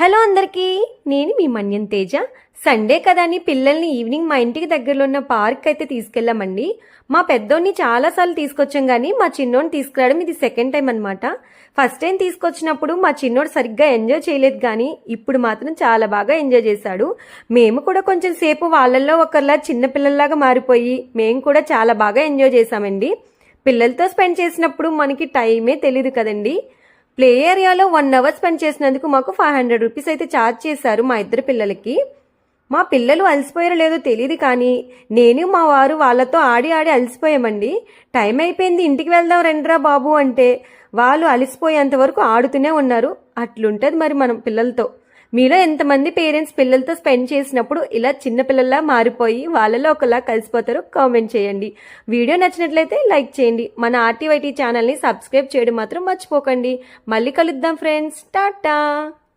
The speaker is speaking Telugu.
హలో అందరికీ, నేను మీ మన్యం తేజ. సండే కదా అని పిల్లల్ని ఈవినింగ్ మా ఇంటికి దగ్గరలో ఉన్న పార్క్ అయితే తీసుకెళ్ళామండి. మా పెద్దోడిని చాలాసార్లు తీసుకొచ్చాం కానీ మా చిన్నోడిని తీసుకురావడం ఇది సెకండ్ టైం అనమాట. ఫస్ట్ టైం తీసుకొచ్చినప్పుడు మా చిన్నోడు సరిగ్గా ఎంజాయ్ చేయలేదు కానీ ఇప్పుడు మాత్రం చాలా బాగా ఎంజాయ్ చేశాడు. మేము కూడా కొంచెం సేపు వాళ్ళల్లో ఒకరిలా చిన్నపిల్లల్లాగా మారిపోయి మేము కూడా చాలా బాగా ఎంజాయ్ చేశామండి. పిల్లలతో స్పెండ్ చేసినప్పుడు మనకి టైమే తెలియదు కదండి. ప్లే ఏరియాలో 1 అవర్ స్పెండ్ చేసినందుకు మాకు 500 రూపీస్ అయితే ఛార్జ్ చేశారు మా ఇద్దరు పిల్లలకి. మా పిల్లలు అలసిపోయారో లేదో తెలియదు కానీ నేను మా వారు వాళ్ళతో ఆడి ఆడి అలసిపోయామండి. టైం అయిపోయింది, ఇంటికి వెళ్దాం రండిరా బాబు అంటే వాళ్ళు అలసిపోయేంత వరకు ఆడుతూనే ఉన్నారు. అట్లుంటుంది మరి మనం పిల్లలతో. మీలో ఎంతమంది పేరెంట్స్ పిల్లలతో స్పెండ్ చేసినప్పుడు ఇలా చిన్న పిల్లల్లా మారిపోయి వాళ్ళలో ఒకలా కలిసిపోతారో కామెంట్ చేయండి. వీడియో నచ్చినట్లయితే లైక్ చేయండి. మన ఆర్టీవైటీ ఛానల్ని సబ్స్క్రైబ్ చేయడం మాత్రం మర్చిపోకండి. మళ్ళీ కలుద్దాం ఫ్రెండ్స్, టాటా.